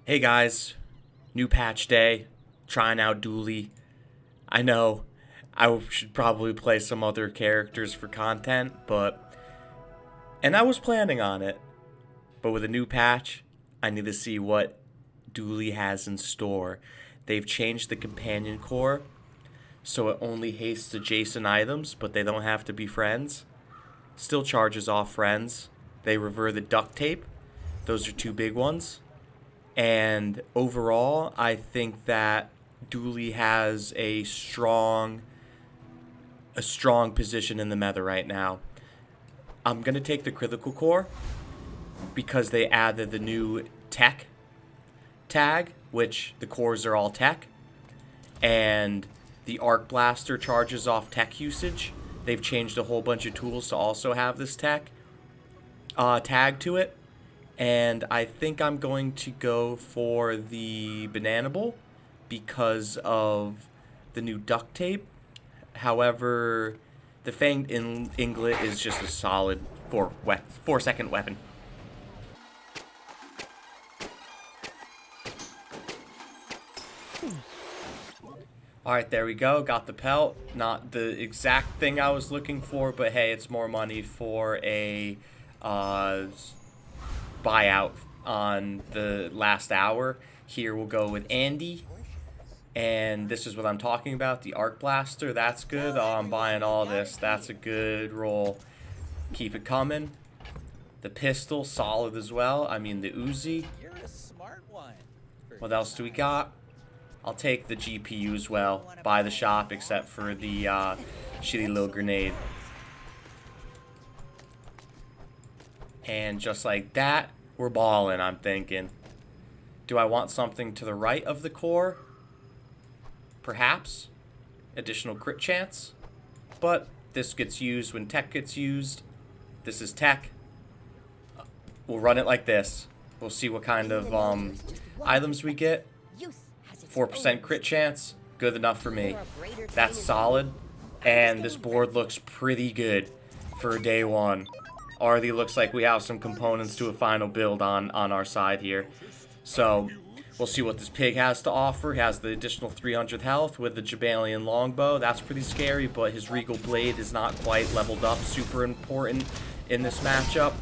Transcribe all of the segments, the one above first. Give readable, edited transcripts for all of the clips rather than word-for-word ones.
Hey guys, new patch day, trying out Dooley. I know I should probably play some other characters for content, and I was planning on it, but with a new patch, I need to see what Dooley has in store. They've changed the companion core, so it only hastes adjacent items, but they don't have to be friends. Still charges off friends. They revert the duct tape. Those are two big ones. And overall, I think that Dooley has a strong position in the meta right now. I'm gonna take the critical core because they added the new tech tag, which the cores are all tech, and the arc blaster charges off tech usage. They've changed a whole bunch of tools to also have this tech tag to it. And I think I'm going to go for the bananable because of the new duct tape. However, the fanged inglet is just a solid 4 second weapon. Alright, there we go. Got the pelt. Not the exact thing I was looking for, but hey, it's more money for a buyout on the last hour. Here we'll go with Andy. And this is what I'm talking about. The Arc Blaster, that's good. Oh, I'm buying all this. That's a good roll. Keep it coming. The pistol, solid as well. I mean, the Uzi. What else do we got? I'll take the GPU as well. Buy the shop, except for the shitty little grenade. And just like that, we're balling, I'm thinking. Do I want something to the right of the core? Perhaps. Additional crit chance. But this gets used when tech gets used. This is tech. We'll run it like this. We'll see what kind of items we get. 4% crit chance. Good enough for me. That's solid. And this board looks pretty good for day one. Already looks like we have some components to a final build on our side here. So, we'll see what this pig has to offer. He has the additional 300 health with the Jabalion longbow. That's pretty scary, but his Regal Blade is not quite leveled up. Super important in this matchup.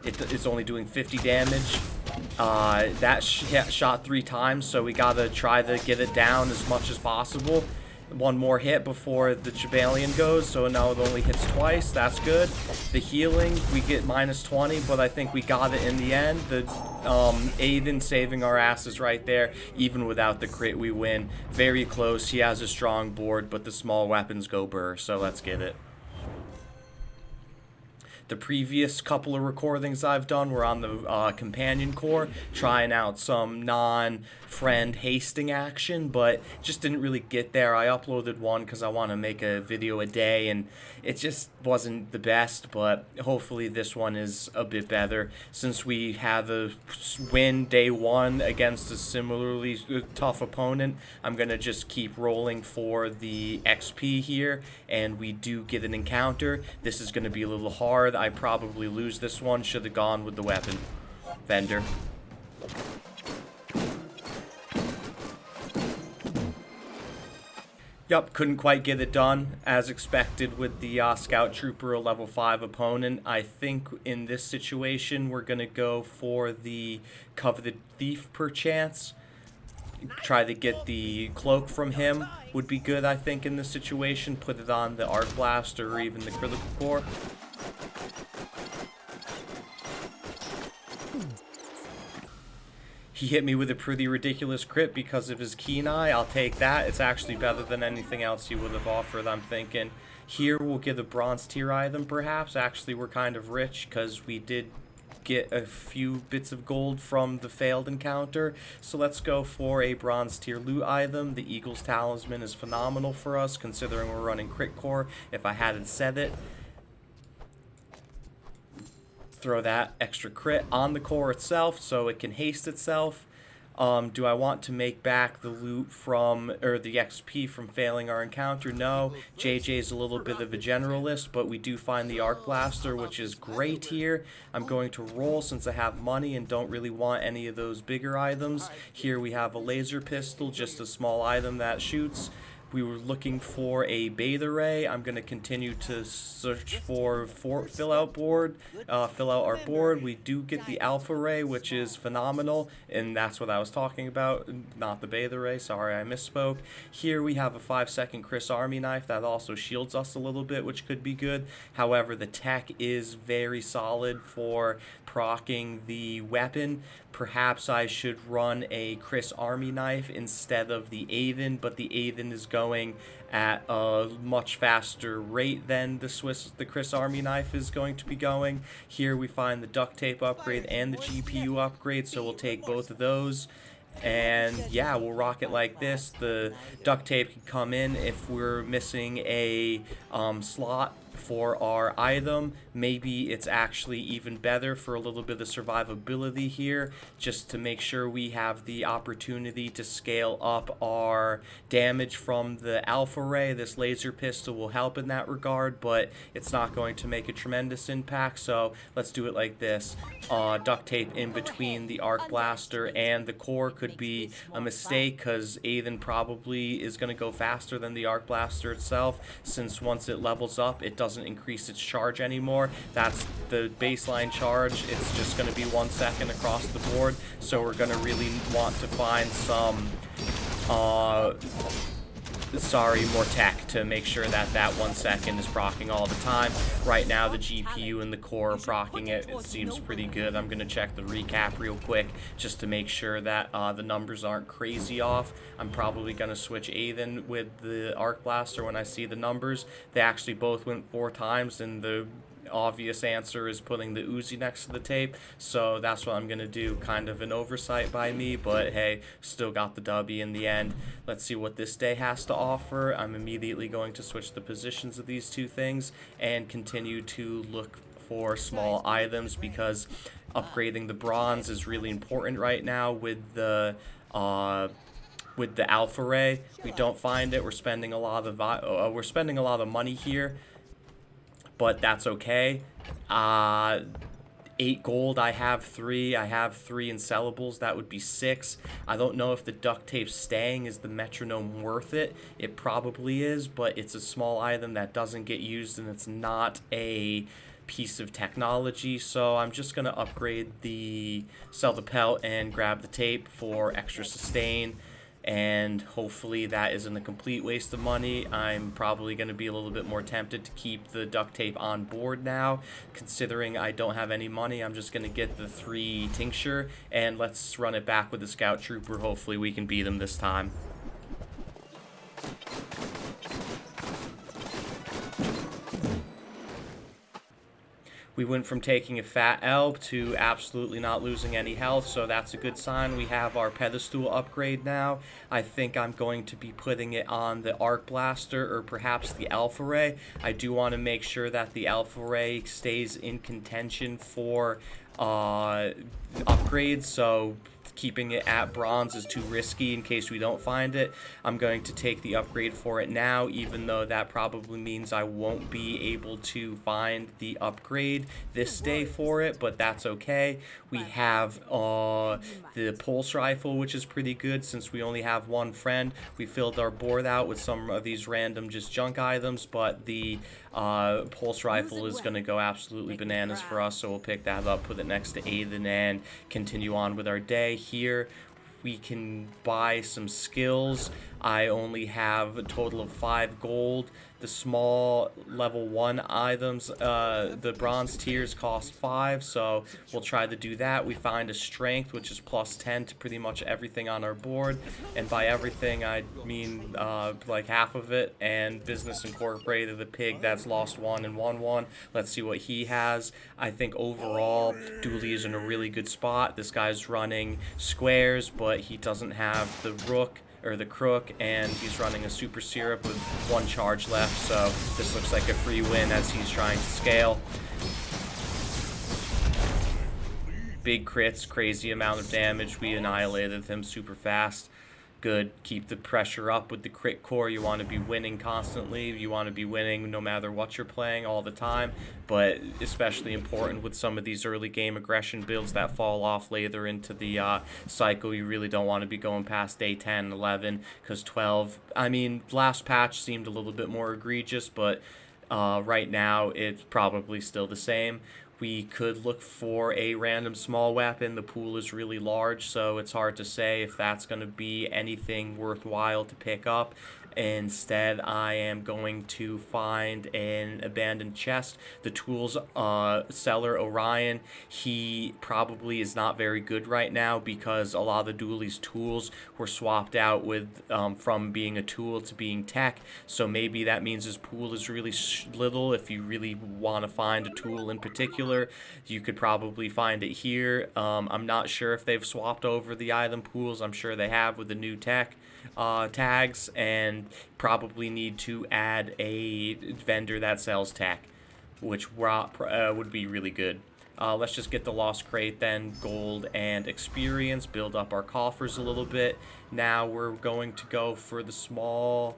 It's only doing 50 damage. That shot 3 times, so we gotta try to get it down as much as possible. One more hit before the Jabalion goes, so now it only hits twice. That's good. The healing, we get minus 20, but I think we got it in the end. The Aiden saving our asses right there. Even without the crit, we win. Very close. He has a strong board, but the small weapons go burr, so let's get it. The previous couple of recordings I've done were on the companion core, trying out some non-friend hasting action, but just didn't really get there. I uploaded one because I want to make a video a day, and it just wasn't the best, but hopefully this one is a bit better. Since we had a win day one against a similarly tough opponent, I'm going to just keep rolling for the XP here, and we do get an encounter. This is going to be a little hard. I probably lose this one. Should have gone with the weapon vendor. Yup, couldn't quite get it done as expected with the Scout Trooper, a level 5 opponent. I think in this situation we're going to go for the Coveted Thief perchance. Try to get the cloak from him would be good, I think, in this situation. Put it on the Arc Blaster or even the Critical Core. He hit me with a pretty ridiculous crit because of his keen eye. I'll take that. It's actually better than anything else he would have offered, I'm thinking. Here we'll get a bronze tier item, perhaps. Actually, we're kind of rich because we did get a few bits of gold from the failed encounter. So let's go for a bronze tier loot item. The Eagle's Talisman is phenomenal for us, considering we're running crit core. If I hadn't said it, throw that extra crit on the core itself so it can haste itself. Do I want to make back the loot from, or the XP from failing our encounter? No. JJ's a little bit of a generalist, but we do find the Arc Blaster, which is great here. I'm going to roll since I have money and don't really want any of those bigger items. Here we have a laser pistol, just a small item that shoots. We were looking for a beta ray. I'm going to continue to search for fill out our board. We do get the alpha ray, which is phenomenal, and that's what I was talking about, not the beta ray. Sorry, I misspoke. Here we have a 5-second Chris Army knife that also shields us a little bit, which could be good. However, the tech is very solid for proccing the weapon. Perhaps I should run a Chris Army knife instead of the Avon, but the Avon is going at a much faster rate than the Chris Army knife is going to be going. Here we find the duct tape upgrade and the GPU upgrade, so we'll take both of those. And yeah, we'll rock it like this. The duct tape can come in if we're missing a slot for our item. Maybe it's actually even better for a little bit of survivability here, just to make sure we have the opportunity to scale up our damage from the alpha ray. This laser pistol will help in that regard, but it's not going to make a tremendous impact, so let's do it like this. Duct tape in between the arc blaster and the core could be a mistake, because Aiden probably is going to go faster than the arc blaster itself, since once it levels up it doesn't increase its charge anymore. That's the baseline charge. It's just going to be 1 second across the board, so we're going to really want to find some more tech to make sure that that 1 second is proccing all the time. Right now the GPU and the core are proccing it. It seems pretty good. I'm going to check the recap real quick just to make sure that the numbers aren't crazy off. I'm probably going to switch Aiden with the Arc Blaster when I see the numbers. They actually both went 4 times, and the obvious answer is putting the Uzi next to the tape, so that's what I'm gonna do. Kind of an oversight by me, but hey, still got the W in the end. Let's see what this day has to offer. I'm immediately going to switch the positions of these two things and continue to look for small items, because upgrading the bronze is really important right now with the alpha ray. We don't find it. We're spending a lot of money here, but that's okay. 8 gold, I have 3. I have 3 in sellables. That would be 6. I don't know if the duct tape staying is the metronome worth it. It probably is, but it's a small item that doesn't get used, and it's not a piece of technology, so I'm just gonna upgrade sell the pelt and grab the tape for extra sustain. And hopefully that isn't a complete waste of money. I'm probably going to be a little bit more tempted to keep the duct tape on board now, considering I don't have any money. I'm just going to get the 3 tincture, and let's run it back with the scout trooper. Hopefully we can beat him this time. We went from taking a fat L to absolutely not losing any health, so that's a good sign. We have our pedestal upgrade now. I think I'm going to be putting it on the Arc Blaster or perhaps the Alpha Ray. I do want to make sure that the Alpha Ray stays in contention for upgrades, so keeping it at bronze is too risky in case we don't find it. I'm going to take the upgrade for it now, even though that probably means I won't be able to find the upgrade this day for it, but that's okay. We have the pulse rifle, which is pretty good since we only have 1 friend. We filled our board out with some of these random just junk items, but the pulse rifle is going to go absolutely bananas for us, so we'll pick that up, put it next to Aiden, and continue on with our day. Here we can buy some skills. I only have a total of 5 gold. The small level 1 items, the bronze tiers cost 5, so we'll try to do that. We find a strength, which is plus 10 to pretty much everything on our board, and by everything I mean like half of it. And business incorporated, the pig that's lost 1 and won 1. Let's see what he has. I think overall Dooley is in a really good spot. This guy's running squares, but he doesn't have the rook or the crook, and he's running a super syrup with 1 charge left, so this looks like a free win as he's trying to scale. Big crits, crazy amount of damage. We annihilated him super fast. Good. Keep the pressure up with the crit core. You want to be winning constantly. You want to be winning no matter what you're playing all the time. But especially important with some of these early game aggression builds that fall off later into the cycle. You really don't want to be going past day 10, 11, because 12, I mean, last patch seemed a little bit more egregious, but right now it's probably still the same. We could look for a random small weapon. The pool is really large, so it's hard to say if that's going to be anything worthwhile to pick up. Instead, I am going to find an abandoned chest. The tools seller, Orion, he probably is not very good right now because a lot of the Dooley's tools were swapped out with from being a tool to being tech. So maybe that means his pool is really little. If you really want to find a tool in particular, you could probably find it here. I'm not sure if they've swapped over the item pools. I'm sure they have with the new tech tags, and probably need to add a vendor that sells tech, which would be really good. Let's just get the lost crate then, gold and experience, build up our coffers a little bit. Now we're going to go for the small,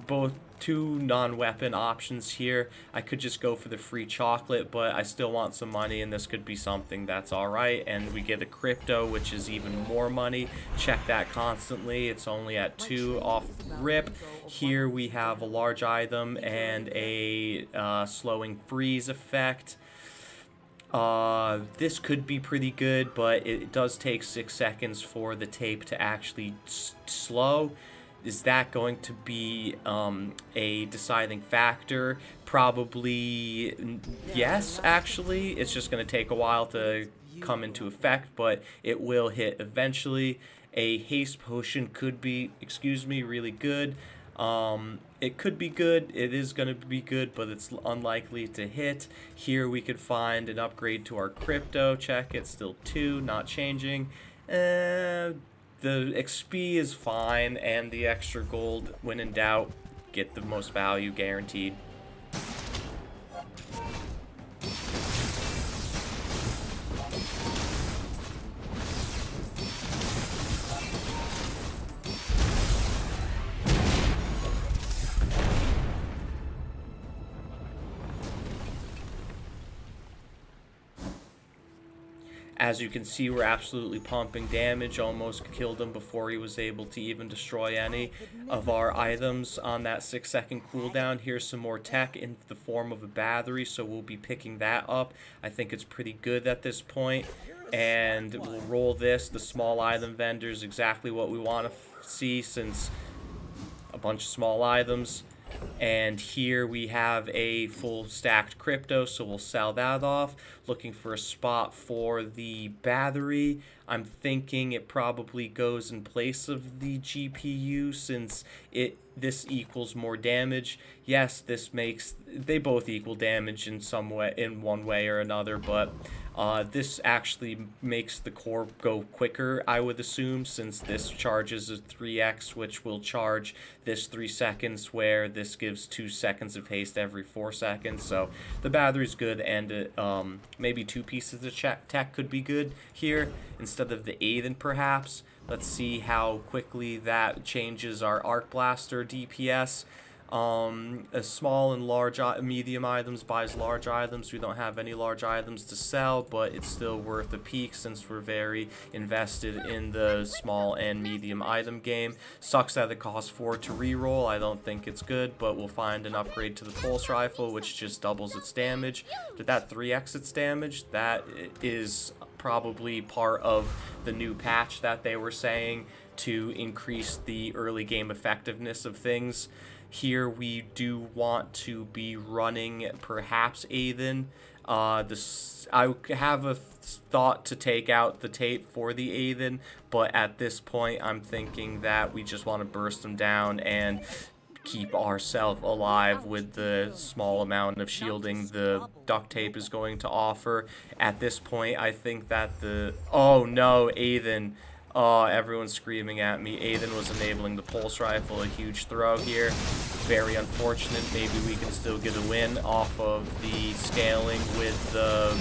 both two non-weapon options here. I could just go for the free chocolate, but I still want some money, and this could be something that's alright. And we get a crypto, which is even more money. Check that constantly. It's only at 2 off rip. Here we have a large item and a slowing freeze effect. This could be pretty good, but it does take 6 seconds for the tape to actually slow. Is that going to be a deciding factor? Probably yes, actually. It's just going to take a while to come into effect, but it will hit eventually. A haste potion could be, really good. It could be good. It is going to be good, but it's unlikely to hit. Here we could find an upgrade to our crypto. Check, it's still 2, not changing. The XP is fine, and the extra gold, when in doubt, get the most value guaranteed. As you can see, we're absolutely pumping damage. Almost killed him before he was able to even destroy any of our items on that 6-second cooldown. Here's some more tech in the form of a battery, so we'll be picking that up. I think it's pretty good at this point. And we'll roll this. The small item vendor is exactly what we want to see, since a bunch of small items. And here we have a full stacked crypto, so we'll sell that off. Looking for a spot for the battery. I'm thinking it probably goes in place of the GPU, since this equals more damage. Yes, they both equal damage in some way, in one way or another, but this actually makes the core go quicker, I would assume, since this charges a 3x, which will charge this 3 seconds, where this gives 2 seconds of haste every 4 seconds. So the battery's good, and maybe 2 pieces of tech could be good here instead of the Aiden, perhaps. Let's see how quickly that changes our Arc Blaster DPS. A small and large medium items buys large items. We don't have any large items to sell, but it's still worth a peek since we're very invested in the small and medium item game. Sucks that it costs 4 to reroll. I don't think it's good, but we'll find an upgrade to the pulse rifle, which just doubles its damage. Did that 3x its damage? That is probably part of the new patch that they were saying to increase the early game effectiveness of things. Here we do want to be running perhaps Aiden. I have a thought to take out the tape for the Aiden, but at this point I'm thinking that we just want to burst them down and keep ourselves alive with the small amount of shielding the duct tape is going to offer. At this point, I think that oh no, Aiden. Oh, everyone's screaming at me. Aiden was enabling the pulse rifle, a huge throw here. Very unfortunate. Maybe we can still get a win off of the scaling with the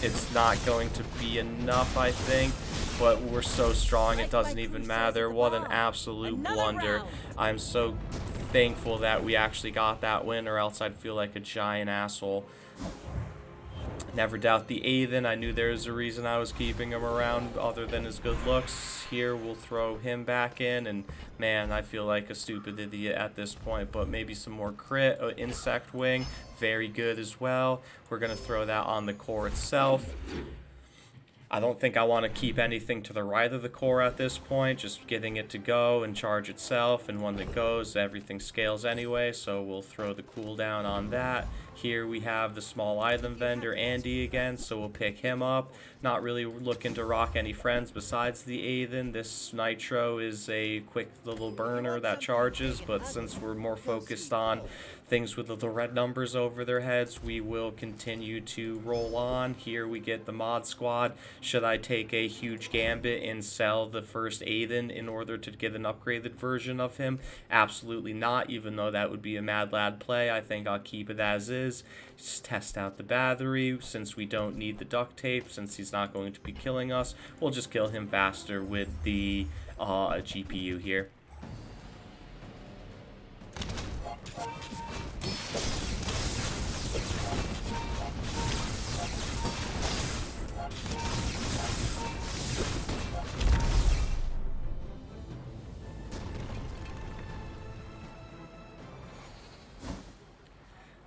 It's not going to be enough, I think. But we're so strong, it doesn't even matter. What an absolute blunder. I'm so thankful that we actually got that win, or else I'd feel like a giant asshole. Never doubt the Aiden. I knew there was a reason I was keeping him around other than his good looks. Here, we'll throw him back in, and man, I feel like a stupid idiot at this point, but maybe some more crit. Insect wing, very good as well. We're going to throw that on the core itself. I don't think I want to keep anything to the right of the core at this point, just getting it to go and charge itself, and when it goes, everything scales anyway, so we'll throw the cooldown on that. Here we have the small item vendor, Andy, again, so we'll pick him up. Not really looking to rock any friends besides the Aiden. This Nitro is a quick little burner that charges, but since we're more focused on things with the red numbers over their heads, we will continue to roll on. Here we get the mod squad. Should I take a huge gambit and sell the first Aiden in order to get an upgraded version of him? Absolutely not, even though that would be a mad lad play. I think I'll keep it as is. Just test out the battery. Since we don't need the duct tape, since he's not going to be killing us, we'll just kill him faster with the GPU here.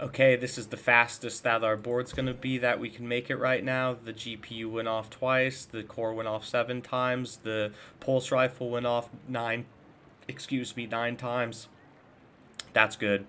Okay, this is the fastest that our board's going to be that we can make it right now. The GPU went off twice, the core went off 7 times, the pulse rifle went off 9 times. That's good.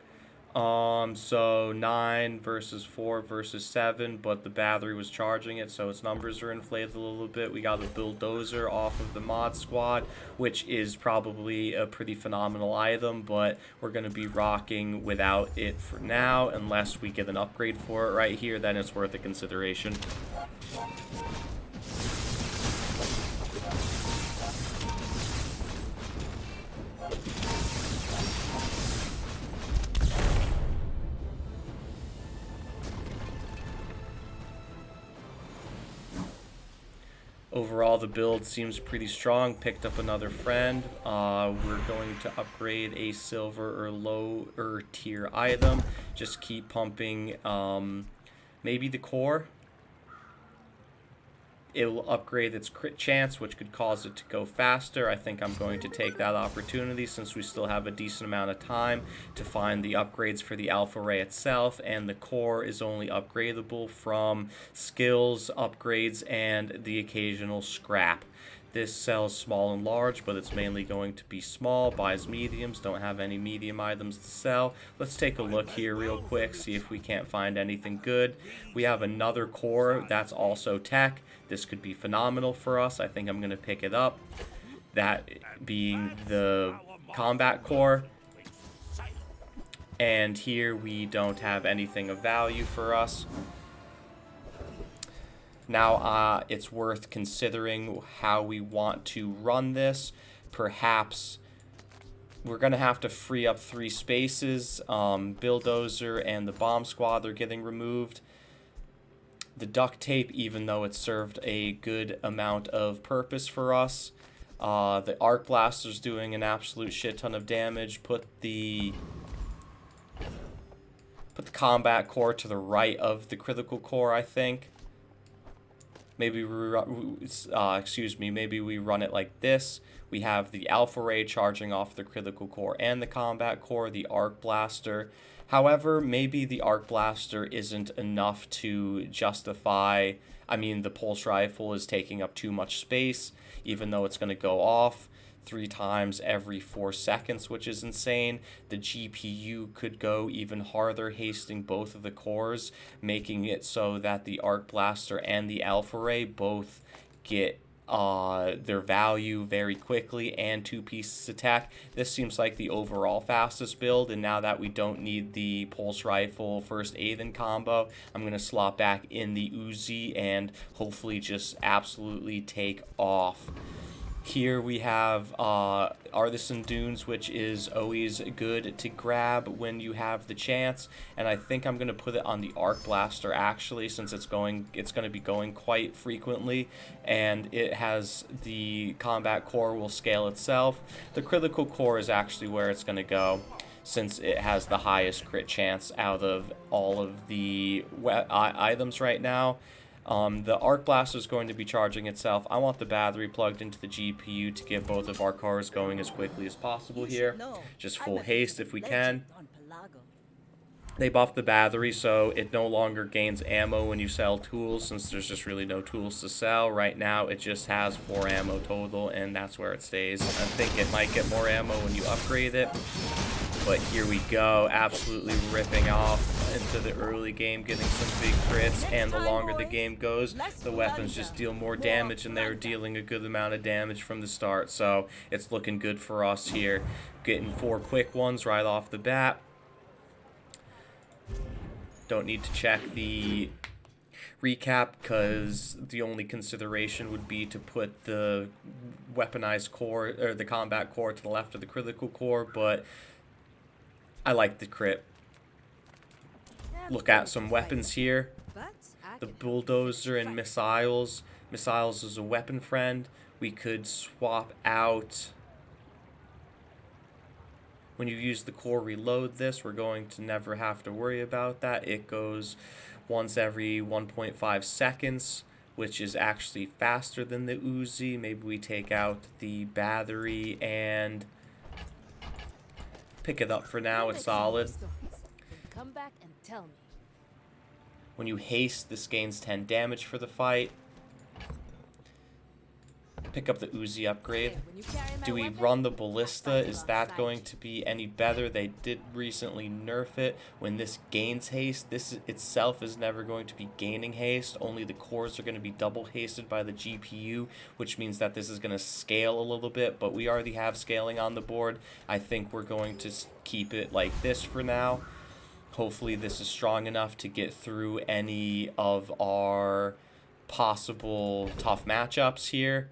So 9 versus 4 versus 7, but the battery was charging it, so its numbers are inflated a little bit. We got a bulldozer off of the mod squad, which is probably a pretty phenomenal item, but we're going to be rocking without it for now, unless we get an upgrade for it right here, then it's worth a consideration. Overall, the build seems pretty strong. Picked up another friend. We're going to upgrade a silver or lower tier item. Just keep pumping maybe the core. It will upgrade its crit chance, which could cause it to go faster. I think I'm going to take that opportunity since we still have a decent amount of time to find the upgrades for the Alpha Ray itself, and the core is only upgradable from skills, upgrades, and the occasional scrap. This sells small and large, but it's mainly going to be small. Buys mediums, don't have any medium items to sell. Let's take a look here real quick, see if we can't find anything good. We have another core that's also tech. This could be phenomenal for us. I think I'm going to pick it up. That being the combat core. And here we don't have anything of value for us. Now, it's worth considering how we want to run this. Perhaps we're going to have to free up 3 spaces. Bulldozer and the bomb squad are getting removed. The duct tape, even though it served a good amount of purpose for us. The arc blaster's doing an absolute shit ton of damage. Put the combat core to the right of the critical core, I think. Maybe maybe we run it like this. We have the Alpha Ray charging off the critical core and the combat core, the arc blaster. However, maybe the arc blaster isn't enough to justify. I mean, the pulse rifle is taking up too much space, even though it's going to go off 3 times every 4 seconds, which is insane. The GPU could go even harder, hasting both of the cores, making it so that the Arc Blaster and the Alpha Ray both get their value very quickly, and 2 pieces attack. This seems like the overall fastest build, and now that we don't need the pulse rifle first Aiden combo, I'm going to slot back in the Uzi and hopefully just absolutely take off. Here we have Artisan Dunes, which is always good to grab when you have the chance. And I think I'm going to put it on the Arc Blaster, actually, since it's going to be going quite frequently. And it has the Combat Core will scale itself. The Critical Core is actually where it's going to go, since it has the highest crit chance out of all of the items right now. The Arc Blaster is going to be charging itself. I want the battery plugged into the GPU to get both of our cars going as quickly as possible here. Just full haste if we can. They buffed the battery so it no longer gains ammo when you sell tools, since there's just really no tools to sell. Right now it just has 4 ammo total, and that's where it stays. I think it might get more ammo when you upgrade it. But here we go, absolutely ripping off into the early game, getting some big crits, and the longer the game goes, the weapons just deal more damage, and they're dealing a good amount of damage from the start. So it's looking good for us here, getting 4 quick ones right off the bat. Don't need to check the recap, because the only consideration would be to put the weaponized core, or the combat core, to the left of the critical core, but I like the crit. Look at some weapons here. The bulldozer and missiles. Missiles is a weapon friend. We could swap out. When you use the core reload this, we're going to never have to worry about that. It goes once every 1.5 seconds, which is actually faster than the Uzi. Maybe we take out the battery and pick it up for now. It's solid. Come back and tell me. When you haste, this gains 10 damage for the fight. Pick up the Uzi upgrade. Do we run the ballista? Is that going to be any better? They did recently nerf it. When this gains haste, this itself is never going to be gaining haste. Only the cores are going to be double hasted by the GPU, which means that this is going to scale a little bit, but we already have scaling on the board. I think we're going to keep it like this for now. Hopefully this is strong enough to get through any of our possible tough matchups here.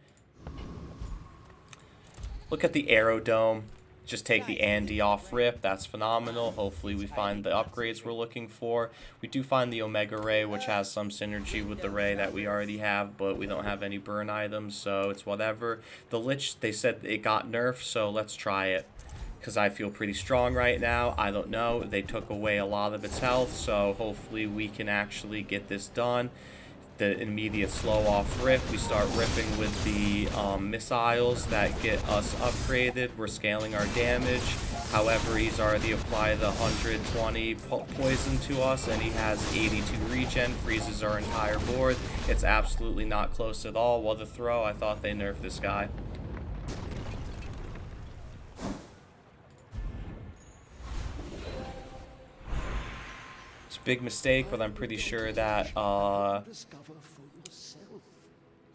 Look at the Aerodome. Just take the Andy off rip. That's phenomenal. Hopefully we find the upgrades we're looking for. We do find the Omega Ray, which has some synergy with the Ray that we already have, but we don't have any burn items, so it's whatever. The Lich, they said it got nerfed, so let's try it, because I feel pretty strong right now. I don't know. They took away a lot of its health, so hopefully we can actually get this done. The immediate slow off rip, we start ripping with the missiles that get us upgraded. We're scaling our damage. However, he's already applied the 120 poison to us, and he has 82 regen, freezes our entire board. It's absolutely not close at all. What a throw. I thought they nerfed this guy. Big mistake, but I'm pretty sure that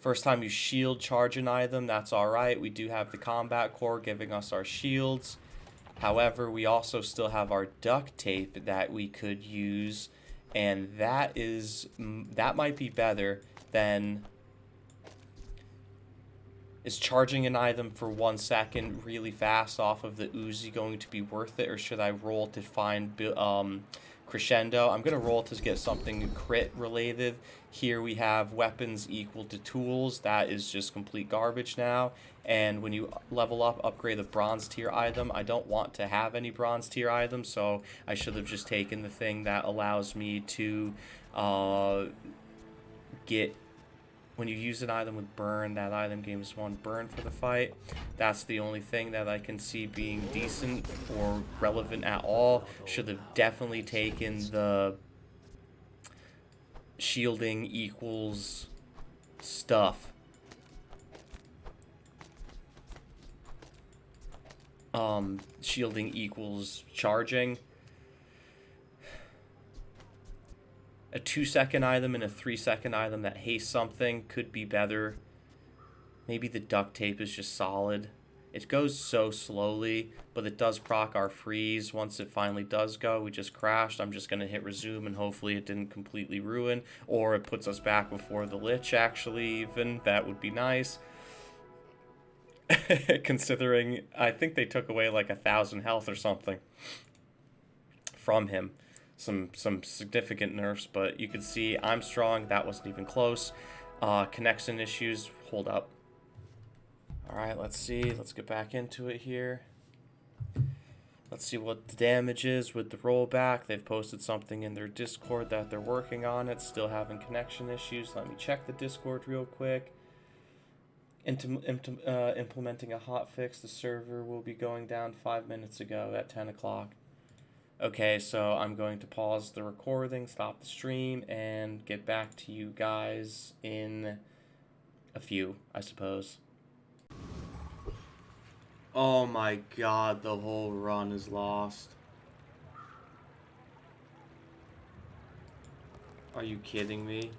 first time you shield charge an item, that's alright. We do have the combat core giving us our shields. However, we also still have our duct tape that we could use, and that might be better than... Is charging an item for 1 second really fast off of the Uzi going to be worth it, or should I roll to find Crescendo? I'm going to roll to get something crit related. Here we have weapons equal to tools. That is just complete garbage now. And when you level up, upgrade a bronze tier item. I don't want to have any bronze tier items, so I should have just taken the thing that allows me to get... When you use an item with burn, that item gains 1 burn for the fight. That's the only thing that I can see being decent or relevant at all. Should have definitely taken the shielding equals stuff. Shielding equals charging. A 2-second item and a 3-second item that hastes something could be better. Maybe the duct tape is just solid. It goes so slowly, but it does proc our freeze. Once it finally does go, we just crashed. I'm just going to hit resume, and hopefully it didn't completely ruin, or it puts us back before the Lich, actually, even. That would be nice. Considering I think they took away like 1,000 health or something from him. Some significant nerfs, but you can see I'm strong. That wasn't even close. Connection issues. Hold up. All right, let's see. Let's get back into it here. Let's see what the damage is with the rollback. They've posted something in their Discord that they're working on it. Still having connection issues. Let me check the Discord real quick. Implementing a hotfix. The server will be going down 5 minutes ago at 10 o'clock. Okay, so I'm going to pause the recording, stop the stream, and get back to you guys in a few, I suppose. Oh my god, the whole run is lost. Are you kidding me?